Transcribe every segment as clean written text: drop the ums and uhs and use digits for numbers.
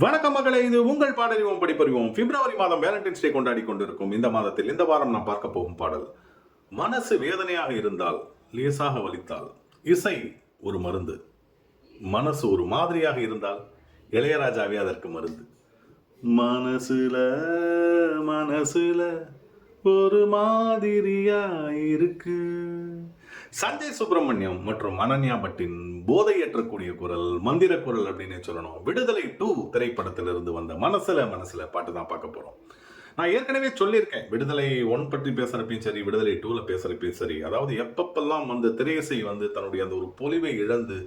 வணக்கம் மகளே, இது உங்கள் பாடறிவோம் படிப்பறிவோம். பிப்ரவரி மாதம் வேலண்டைன்ஸ் டே கொண்டாடி கொண்டிருக்கும் இந்த மாதத்தில் இந்த வாரம் நாம் பார்க்க போகும் பாடல், மனசு வேதனையாக இருந்தால், லேசாக வலித்தால் இசை ஒரு மருந்து. மனசு ஒரு மாதிரியாக இருந்தால் இளையராஜாவே அதற்கு மருந்து. மனசுல மனசுல ஒரு மாதிரியா இருக்கு. சஞ்சய் சுப்பிரமணியம் மற்றும் அனன்யா பட்டின் போதை ஏற்றக்கூடிய குரல், மந்திர குரல் அப்படின்னு சொல்லணும். விடுதலை 2 திரைப்படத்திலிருந்து வந்த மனசுல மனசுல பாட்டு தான் பார்க்க போறோம். நான் ஏற்கனவே சொல்லியிருக்கேன், விடுதலை 1 பற்றி பேசுறப்பையும் சரி, விடுதலை 2ல பேசுறப்பையும் சரி, அதாவது எப்பப்பெல்லாம் வந்து திரையிசை வந்து தன்னுடைய அந்த ஒரு பொலிவை இழந்து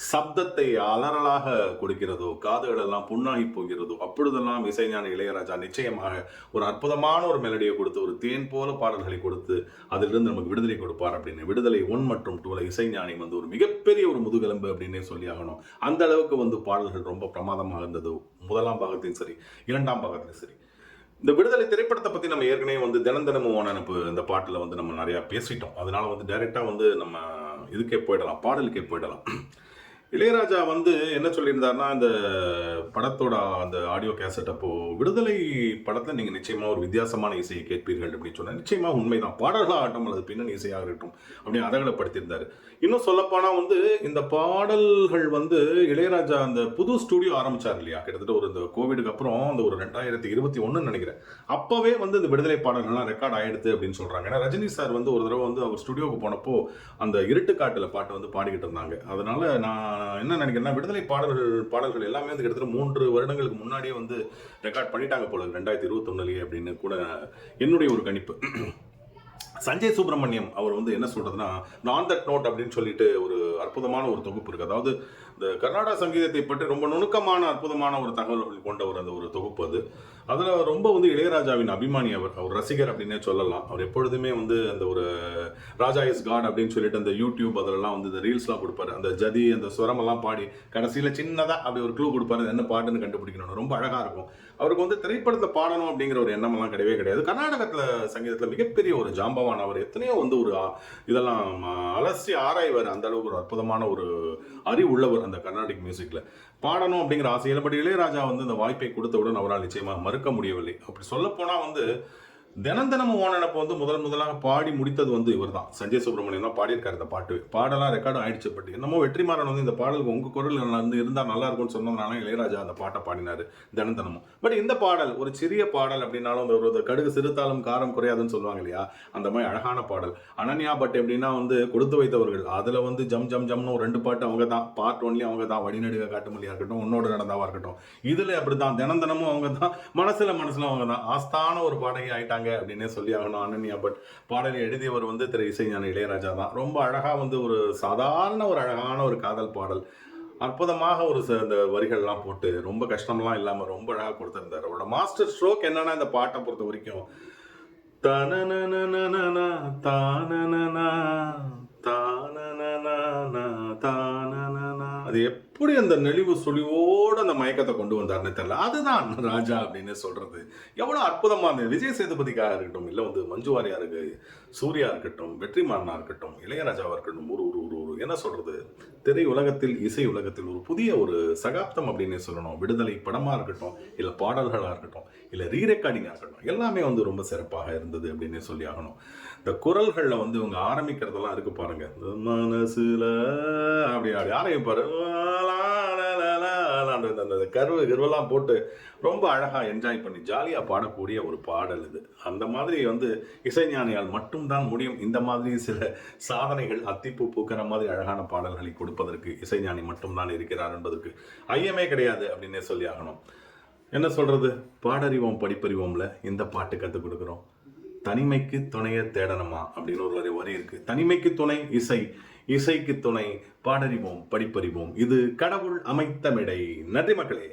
சப்தத்தை அலறலாக கொடுக்கிறதோ, காதுகள் எல்லாம் புண்ணாகி போகிறதோ, அப்பொழுதெல்லாம் இசைஞானி இளையராஜா நிச்சயமாக ஒரு அற்புதமான ஒரு மெலடியை கொடுத்து, ஒரு தேன் போல பாடல்களை கொடுத்து அதிலிருந்து நமக்கு விடுதலை கொடுப்பார் அப்படின்னு. விடுதலை 1 மற்றும் 2ல இசைஞானி வந்து ஒரு மிகப்பெரிய ஒரு முதுகெலும்பு அப்படின்னே சொல்லி ஆகணும். அந்த அளவுக்கு வந்து பாடல்கள் ரொம்ப பிரமாதமாக இருந்தது. முதலாம் பாகத்தையும் சரி, இரண்டாம் பாகத்திலும் சரி. இந்த விடுதலை திரைப்படத்தை பற்றி நம்ம ஏற்கனவே வந்து தினமும் அனுப்பு இந்த பாட்டில் வந்து நம்ம நிறையா பேசிட்டோம். அதனால வந்து டைரெக்டாக வந்து நம்ம இதுக்கே போயிடலாம், பாடலுக்கே போயிடலாம். இளையராஜா வந்து என்ன சொல்லியிருந்தாருன்னா, இந்த படத்தோட அந்த ஆடியோ கேசட் அப்போ விடுதலை படத்தில் நீங்கள் நிச்சயமாக ஒரு வித்தியாசமான இசையை கேட்பீர்கள் அப்படின்னு சொன்னால் நிச்சயமாக உண்மைதான். பாடல்களாக ஆகட்டும் அல்லது பின்னணி இசையாக இருக்கட்டும் அப்படின்னு அதகலப்படுத்தியிருந்தார். இன்னும் சொல்லப்போனால் வந்து இந்த பாடல்கள் வந்து இளையராஜா அந்த புது ஸ்டூடியோ ஆரம்பித்தார் இல்லையா, கிட்டத்தட்ட ஒரு இந்த கோவிடுக்கு அப்புறம் அந்த ஒரு 2021 நினைக்கிறேன். அப்போவே வந்து இந்த விடுதலை பாடல்கள்லாம் ரெக்கார்ட் ஆகிடுது அப்படின்னு சொல்கிறாங்க. ஏன்னா ரஜினி சார் வந்து ஒரு தடவை வந்து அவர் ஸ்டுடியோவுக்கு போனப்போ அந்த இருட்டு காட்டில் பாட்டு வந்து பாடிக்கிட்டு இருந்தாங்க. அதனால நான் என்ன நினைக்கிறேன்னா, விடுதலை பாடல்கள் எல்லாமே வந்து கிட்டத்தட்ட 3 வருடங்களுக்கு முன்னாடியே வந்து ரெக்கார்ட் பண்ணிட்டாங்க போல 2021 அப்படின்னு கூட என்னுடைய ஒரு கணிப்பு. சஞ்சய் சுப்பிரமணியம் அவர் வந்து என்ன சொல்றதுன்னா, ஆன் தட் நோட் அப்படின்னு சொல்லிட்டு ஒரு அற்புதமான ஒரு தொகுப்பு இருக்கு. அதாவது இந்த கர்நாடக சங்கீதத்தை பற்றி ரொம்ப நுணுக்கமான அற்புதமான ஒரு தகவல்கள் கொண்ட அந்த ஒரு தொகுப்பு அது. அதில் ரொம்ப வந்து இளையராஜாவின் அபிமானி அவர் ரசிகர் அப்படின்னே சொல்லலாம். அவர் எப்பொழுதுமே வந்து அந்த ஒரு ராஜா இஸ் காட் அப்படின்னு சொல்லிட்டு அந்த யூடியூப் அதிலெல்லாம் வந்து இந்த ரீல்ஸ்லாம் கொடுப்பாரு. அந்த ஜதி அந்த சுரமெல்லாம் பாடி கடைசியில் சின்னதாக அப்படி ஒரு க்ளூ கொடுப்பாரு, என்ன பாட்டுன்னு கண்டுபிடிக்கணும். ரொம்ப அழகாக இருக்கும். அவருக்கு வந்து திரைப்படத்தை பாடணும் அப்படிங்கிற ஒரு எண்ணமெல்லாம் கிடையவே கிடையாது. கர்நாடகத்தில் சங்கீதத்தில் மிகப்பெரிய ஒரு ஜாம்பவான் அவர். எத்தனையோ வந்து ஒரு இதெல்லாம் அலசி ஆராய்வார். அந்த அளவுக்கு ஒரு அற்புதமான ஒரு அறிவு உள்ளவர் அந்த கர்நாடிக் மியூசிக்கில். பாடணும் அப்படிங்கிற ஆசையில் பட் இளையராஜா வந்து அந்த வாய்ப்பை கொடுத்தவுடன் அவரால் நிச்சயமாக மறுக்க முடியவில்லை. அப்படி சொல்லப்போனால் வந்து தினமும் ஓனப்போ வந்து முதலாக பாடி முடித்தது வந்து இவர் தான், சஞ்சய் சுப்பிரமணியம் தான் பாடியிருக்காரு. இந்த பாட்டு பாடலாம் ரெக்கார்டும் ஆயிடுச்சு. பட் என்னமோ வெற்றிமாறன் வந்து இந்த பாடலுக்கு உங்கள் குரல் வந்து இருந்தால் நல்லா இருக்கும்னு சொன்னதுனால இளையராஜா அந்த பாட்டை பாடினார் தினமும். பட் இந்த பாடல் ஒரு சிறிய பாடல் அப்படின்னாலும் ஒரு கடுகு சிறுத்தாலும் காரம் குறையாதுன்னு சொல்லுவாங்க இல்லையா, அந்த மாதிரி அழகான பாடல். அனன்யா பட் எப்படின்னா வந்து கொடுத்து வைத்தவர்கள். அதில் வந்து ஜம் ஜம் ஜம்னு 2 பாட்டு அவங்க தான், பார்ட் 1 அவங்க தான், வடிநடுக காட்டுமொழியாக இருக்கட்டும், உன்னோடு நடந்தாவா இருக்கட்டும், இதில் அப்படி தான் தினமும் அவங்க தான், மனசில் அவங்க தான் ஆஸ்தான ஒரு பாடகி ஆயிட்டாங்க அப்படின்னே சொல்லி ஆகணும். அனன்யா பட் பாடலை எழுதியவர் வந்து திரு இசைஞானி இளையராஜா தான். ரொம்ப அழகா வந்து ஒரு சாதாரண ஒரு அழகான ஒரு காதல் பாடல், அற்புதமாக ஒரு இந்த வரிகள்லாம் போட்டு ரொம்ப கஷ்டம்லாம் இல்லாம ரொம்ப அழகா கொடுத்திருந்தார். அவரோட மாஸ்டர் ஸ்ட்ரோக் என்னன்னா, இந்த பாட்டை பொறுத்த வரைக்கும் தனனனனனனா தானனனா தானனனா தானனனா, அது எப்படி அந்த நெளிவு சுழிவோடு அந்த மயக்கத்தை கொண்டு வந்தார்னு தெரியல. அதுதான் ராஜா அப்படின்னு சொல்றது. எவ்வளவு அற்புதமா அந்த விஜய் சேதுபதிக்காக இருக்கட்டும், இல்லை வந்து மஞ்சு வாரியா இருக்கு, சூர்யா இருக்கட்டும், வெற்றிமாறனா இருக்கட்டும், இளையராஜாவா இருக்கட்டும், ஒரு ஒரு ஒரு என்ன சொல்றது, திரை உலகத்தில் இசை உலகத்தில் ஒரு புதிய ஒரு சகாப்தம் அப்படின்னு சொல்லணும். விடுதலை படமா இருக்கட்டும், இல்லை பாடல்களாக இருக்கட்டும், இல்லை ரீரெக்கார்டிங்காக இருக்கட்டும், எல்லாமே வந்து ரொம்ப சிறப்பாக இருந்தது அப்படின்னு சொல்லி ஆகணும். இந்த குரல்களில் வந்து இவங்க ஆரம்பிக்கிறதெல்லாம் இருக்கு பாருங்க, மனசுல அப்படி ஆரம்பிப்பாரு, அந்த கருவெல்லாம் போட்டு ரொம்ப அழகா என்ஜாய் பண்ணி ஜாலியா பாடக்கூடிய ஒரு பாடல் இது. அந்த மாதிரி வந்து இசைஞானியால் மட்டும்தான் முடியும் இந்த மாதிரி சில சாதனைகள். அத்திப்பூ பூக்கிற மாதிரி அழகான பாடல்களை கொடுப்பதற்கு இசைஞானி மட்டும்தான் இருக்கிறார் என்பதற்கு ஐயமே கிடையாது அப்படின்னே சொல்லி ஆகணும். என்ன சொல்றது, பாடறிவோம் படிப்பறிவோம்ல இந்த பாட்டு கற்றுக் கொடுக்குறோம். தனிமைக்கு துணைய தேடணுமா அப்படின்னு ஒரு வரி இருக்கு. தனிமைக்கு துணை இசை, இசைக்கு துணை பாடறிவோம் படிப்பறிவோம். இது கடவுள் அமைத்த மேடை. நன்றி மக்களே.